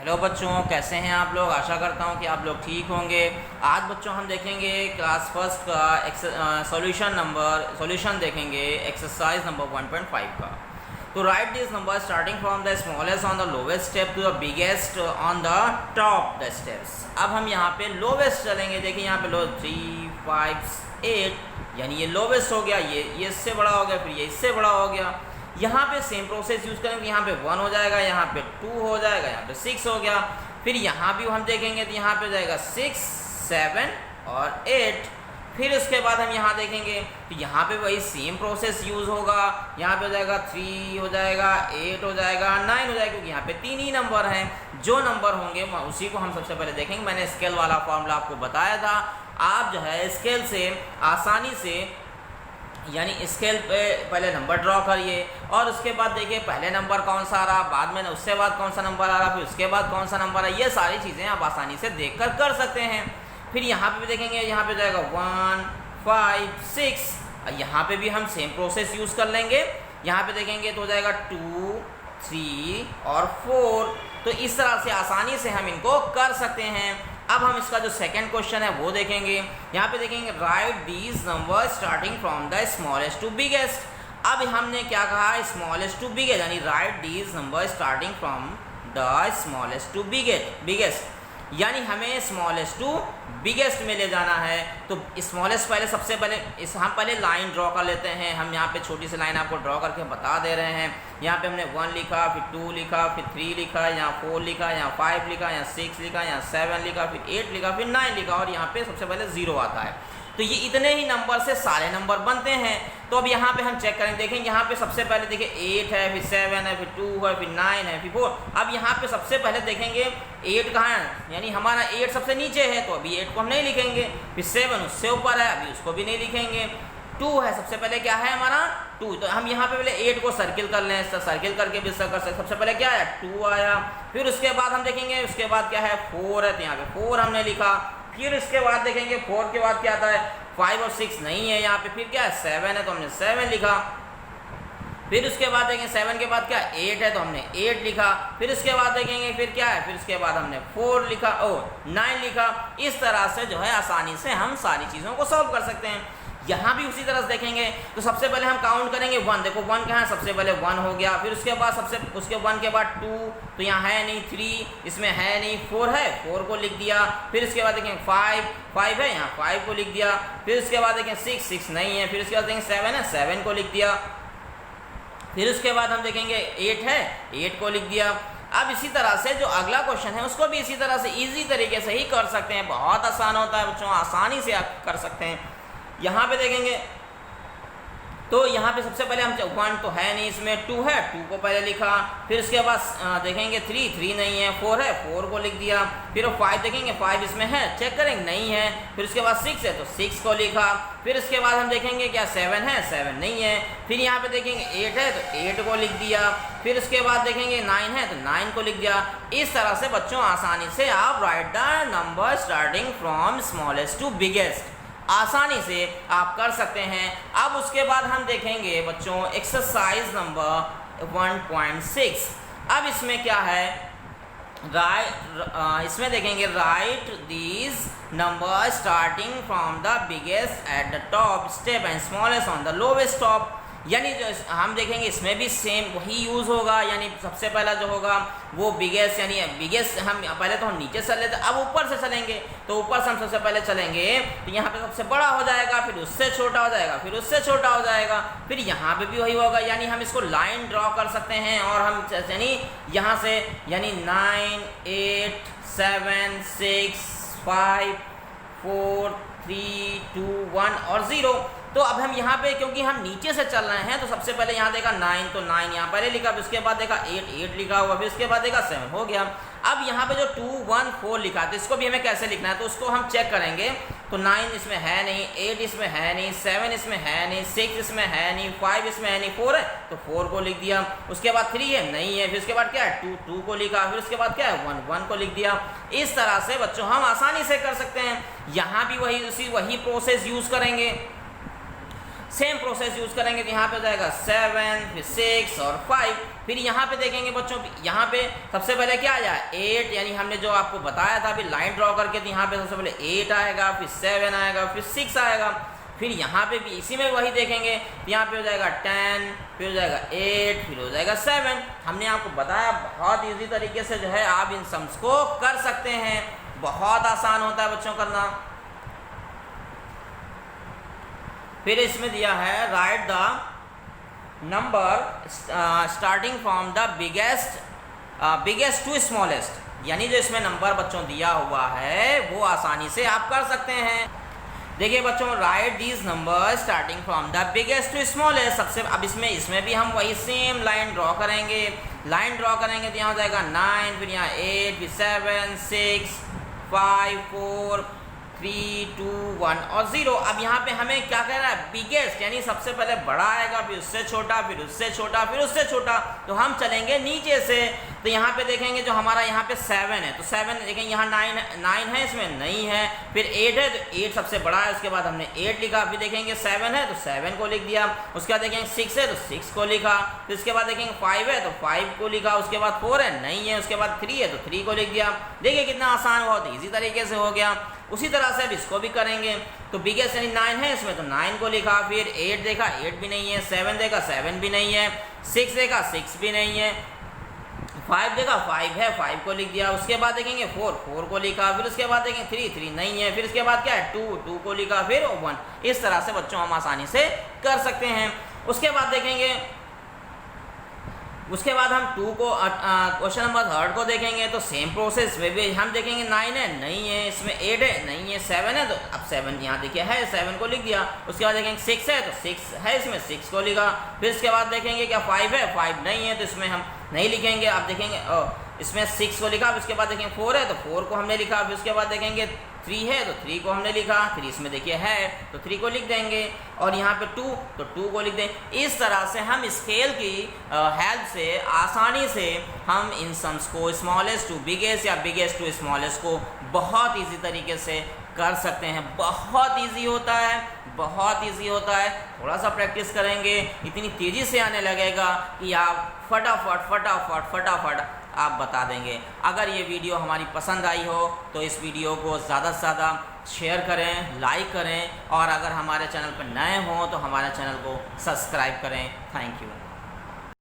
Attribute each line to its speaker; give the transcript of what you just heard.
Speaker 1: Hello बच्चों, कैसे हैं आप लोग। आशा करता हूं कि आप लोग ठीक होंगे। आज बच्चों हम देखेंगे क्लास फर्स्ट का सॉल्यूशन देखेंगे एक्सरसाइज नंबर 1.5 का। तो write this number starting from the smallest on the lowest step to the biggest on the top the steps. अब हम यहाँ पे लोवेस्ट चलेंगे। देखिए यहाँ पे लो 3, 5, 8 यानी ये लोवेस्ट हो गया, ये इससे बड़ा हो गया, फिर ये इससे बड़ा हो गया। यहाँ पे सेम प्रोसेस यूज़ करेंगे। यहाँ पे 1 हो जाएगा, यहाँ पे 2 हो जाएगा, यहाँ पे 6 हो गया। फिर यहाँ भी हम देखेंगे तो यहाँ पे हो जाएगा 6, 7 और 8। फिर उसके बाद हम यहाँ देखेंगे तो यहाँ पे वही सेम प्रोसेस यूज़ होगा। यहाँ पे हो जाएगा 3 हो जाएगा, 8 हो जाएगा, 9 हो जाएगा, क्योंकि यहाँ पे 3 ही नंबर हैं। जो नंबर होंगे उसी को हम सबसे पहले देखेंगे। मैंने स्केल वाला फॉर्मूला आपको बताया था। आप जो है स्केल से आसानी से यानी स्केल पे पहले नंबर ड्रॉ करिए और उसके बाद देखिए पहले नंबर कौन सा आ रहा, बाद में उससे बाद कौन सा नंबर आ रहा, फिर उसके बाद कौन सा नंबर है। ये सारी चीज़ें आप आसानी से देखकर कर सकते हैं। फिर यहाँ पे भी देखेंगे, यहाँ पे जाएगा 1, 5, 6। यहाँ पे भी हम सेम प्रोसेस यूज़ कर लेंगे। यहाँ पे देखेंगे तो हो जाएगा 2, 3 और 4। तो इस तरह से आसानी से हम इनको कर सकते हैं। अब हम इसका जो सेकंड क्वेश्चन है वो देखेंगे। यहाँ पे देखेंगे write these number starting from the smallest to biggest. अब हमने क्या कहा, स्मॉलेस्ट टू बिगेस्ट, यानी write these number starting from the smallest to biggest, यानी हमें स्मॉलेस्ट टू बिगेस्ट में ले जाना है। तो स्मॉलेस्ट पहले सबसे पहले हम पहले लाइन ड्रॉ कर लेते हैं। हम यहाँ पे छोटी सी लाइन आपको ड्रॉ करके बता दे रहे हैं। यहाँ पे हमने 1 लिखा, फिर 2 लिखा, फिर 3 लिखा, यहाँ 4 लिखा, यहाँ 5 लिखा, यहाँ 6 लिखा, यहाँ 7 लिखा, फिर 8 लिखा, फिर 9 लिखा और यहाँ पे सबसे पहले 0 आता है। तो ये इतने ही नंबर से सारे नंबर बनते हैं। तो अब यहाँ पे हम चेक करेंगे, देखेंगे यहाँ पे सबसे पहले देखिए 8 है, फिर 7 है, फिर 2 है, फिर 9 है, फिर 4। अब यहाँ पे सबसे पहले देखेंगे 8 कहाँ है, यानी हमारा 8 सबसे नीचे है, तो अभी 8 को हम नहीं लिखेंगे। फिर 7 उससे ऊपर है, अभी उसको भी नहीं लिखेंगे। 2 है, सबसे पहले क्या है हमारा 2, तो हम यहाँ पे पहले 8 को सर्किल कर लें। सर्किल करके भी कर सकते। सबसे पहले क्या है 2 आया। फिर उसके बाद हम देखेंगे उसके बाद क्या है 4 है, तो यहाँ पे 4 हमने लिखा। फिर इसके बाद देखेंगे 4 के बाद क्या आता है, 5 और 6 नहीं है यहाँ पे। फिर क्या है 7 है, तो हमने 7 लिखा। फिर उसके बाद देखेंगे 7 के बाद क्या 8 है, तो हमने 8 लिखा। फिर उसके बाद देखेंगे फिर क्या है, फिर उसके बाद हमने 4 लिखा, 9 लिखा। इस तरह से जो है आसानी से हम सारी चीज़ों को सॉल्व कर सकते हैं। यहाँ भी उसी तरह से देखेंगे तो सबसे पहले हम काउंट करेंगे 1। देखो 1 कहाँ है, सबसे पहले 1 हो गया। फिर उसके बाद उसके 1 के बाद 2, तो यहाँ है नहीं, 3 इसमें है नहीं, 4 है, 4 को लिख दिया। फिर उसके बाद देखेंगे 5 है, यहाँ 5 को लिख दिया। फिर उसके बाद देखेंगे 6 नहीं है। फिर उसके बाद देखेंगे 7 है, 7 को लिख दिया। फिर उसके बाद हम देखेंगे 8 है, 8 को लिख दिया। अब इसी तरह से जो अगला क्वेश्चन है उसको भी इसी तरह से इजी तरीके से ही कर सकते हैं। बहुत आसान होता है बच्चों, आसानी से आप कर सकते हैं। यहाँ पे देखेंगे तो यहाँ पे सबसे पहले हम 1 तो है नहीं, इसमें 2 है, 2 को पहले लिखा। फिर उसके बाद देखेंगे 3 नहीं है, 4 है, 4 को लिख दिया। फिर 5 देखेंगे 5 इसमें है, चेक करेंगे नहीं है। फिर उसके बाद 6 है, तो 6 को लिखा। फिर उसके बाद हम देखेंगे क्या 7 है, 7 नहीं है। फिर यहाँ पे देखेंगे 8 है, तो 8 को लिख दिया। फिर उसके बाद देखेंगे 9 है, तो 9 को लिख दिया। इस तरह से बच्चों आसानी से आप write the number starting from smallest to biggest आसानी से आप कर सकते हैं। अब उसके बाद हम देखेंगे बच्चों एक्सरसाइज नंबर 1.6। अब इसमें क्या है, इसमें देखेंगे write these number starting from the biggest at the top step and smallest on the lowest top. यानी जो हम देखेंगे इसमें भी सेम वही यूज़ होगा। यानी सबसे पहला जो होगा वो बिगेस्ट, यानी बिगेस्ट हम पहले तो हम नीचे से लेते, अब ऊपर से चलेंगे। तो ऊपर से हम सबसे पहले चलेंगे तो यहाँ पे सबसे बड़ा हो जाएगा, फिर उससे छोटा हो जाएगा, फिर उससे छोटा हो जाएगा। फिर यहाँ पे भी वही होगा। यानी हम इसको लाइन ड्रॉ कर सकते हैं और हम यानी यहाँ से यानी 9, 8, 7, 6, 5, 4, 3, 2, 1 और 0। तो अब हम यहाँ पे क्योंकि हम नीचे से चल रहे हैं तो सबसे पहले यहाँ देखा 9, तो 9 यहाँ पहले लिखा। फिर उसके बाद देखा 8 लिखा हुआ। फिर उसके बाद देखा 7 हो गया। अब यहाँ पे जो 2, 1, 4 लिखा है तो इसको भी हमें कैसे लिखना है, तो उसको हम चेक करेंगे। तो 9 इसमें है नहीं, 8 इसमें है नहीं, 7 इसमें है नहीं, 6 इसमें है नहीं, 5 इसमें है नहीं, 4 है, तो 4 को लिख दिया। उसके बाद 3 है नहीं है। फिर उसके बाद क्या है 2 को लिखा। फिर उसके बाद क्या है 1 को लिख दिया। इस तरह से बच्चों हम आसानी से कर सकते हैं। यहाँ भी वही प्रोसेस यूज़ करेंगे। सेम प्रोसेस यूज़ करेंगे तो यहाँ पे हो जाएगा 7, फिर 6 और 5। फिर यहाँ पे देखेंगे बच्चों, यहाँ पे सबसे पहले क्या आया 8, यानी हमने जो आपको बताया था अभी लाइन ड्रॉ करके, तो यहाँ पे सबसे पहले 8 आएगा, फिर 7 आएगा, फिर 6 आएगा। फिर यहाँ पे भी इसी में वही देखेंगे, यहाँ पे हो जाएगा 10, फिर हो जाएगा 8, फिर हो जाएगा 7। हमने आपको बताया बहुत इजी तरीके से जो है आप इन सम्स को कर सकते हैं, बहुत आसान होता है बच्चों करना। फिर इसमें दिया है write the number starting from the biggest to smallest, यानी जो इसमें नंबर बच्चों दिया हुआ है वो आसानी से आप कर सकते हैं। देखिए बच्चों, write these number starting from the biggest to smallest. सबसे अब इसमें भी हम वही सेम लाइन ड्रॉ करेंगे। लाइन ड्रॉ करेंगे तो यहाँ हो जाएगा 9, फिर यहाँ 8, फिर 7, 6, 5, 4, 3, 2, 1 और 0। अब यहाँ पे हमें क्या कह रहा है, बिगेस्ट, यानी सबसे पहले बड़ा आएगा, फिर उससे छोटा, फिर उससे छोटा, फिर उससे छोटा। तो हम चलेंगे नीचे से, तो यहाँ पे देखेंगे जो हमारा यहाँ पे 7 है, तो 7 देखेंगे, यहाँ 9 है, इसमें नहीं है। फिर 8 है, तो 8 सबसे बड़ा है, उसके बाद हमने 8 लिखा। फिर देखेंगे 7 है तो 7 को लिख दिया। उसके बाद देखेंगे 6 है तो 6 को लिखा। फिर उसके बाद देखेंगे 5 है तो 5 को लिखा। उसके बाद 4 है, नहीं है। उसके बाद 3 है तो 3 को लिख दिया। देखिए कितना आसान, बहुत ईजी तरीके से हो गया। उसी तरह से अब इसको भी करेंगे, तो बिगेस्ट यानी 9 है, इसमें तो 9 को लिखा। फिर 8 देखा, 8 भी नहीं है। 7 देखा, 7 भी नहीं है। 6 देखा, 6 भी नहीं है। 5 देखा, 5 है, 5 को लिख दिया। उसके बाद देखेंगे 4 को लिखा। फिर उसके बाद देखेंगे 3 नहीं है। फिर उसके बाद क्या है, 2 को लिखा। फिर 1। इस तरह से बच्चों हम आसानी से कर सकते हैं। उसके बाद देखेंगे, उसके बाद हम क्वेश्चन नंबर 3 को देखेंगे, तो सेम प्रोसेस में भी हम देखेंगे 9 है, नहीं है। इसमें 8 है, नहीं है। 7 है, तो अब 7 यहाँ देखिए है, 7 को लिख दिया। उसके बाद देखेंगे 6 है, तो 6 है, इसमें 6 को लिखा। फिर इसके बाद देखेंगे क्या 5 है, 5 नहीं है, तो इसमें हम नहीं लिखेंगे। अब देखेंगे इसमें 6 को लिखा। उसके बाद देखेंगे 4 है, तो 4 को हमने लिखा। फिर उसके बाद देखेंगे 3 है, तो 3 को हमने लिखा। 3 इसमें देखिए है, तो 3 को लिख देंगे। और यहाँ पे 2, तो 2 को लिख देंगे। इस तरह से हम स्केल की हेल्प से आसानी से हम इन सम्स को स्मॉलेस्ट टू बिगेस्ट या बिगेस्ट टू स्मॉलेस्ट को बहुत ईजी तरीके से कर सकते हैं। बहुत ईजी होता है, बहुत ईजी होता है। थोड़ा सा प्रैक्टिस करेंगे, इतनी तेज़ी से आने लगेगा कि आप फटाफट आप बता देंगे। अगर ये वीडियो हमारी पसंद आई हो तो इस वीडियो को ज़्यादा से ज़्यादा शेयर करें, लाइक करें, और अगर हमारे चैनल पर नए हों तो हमारे चैनल को सब्सक्राइब करें। Thank you.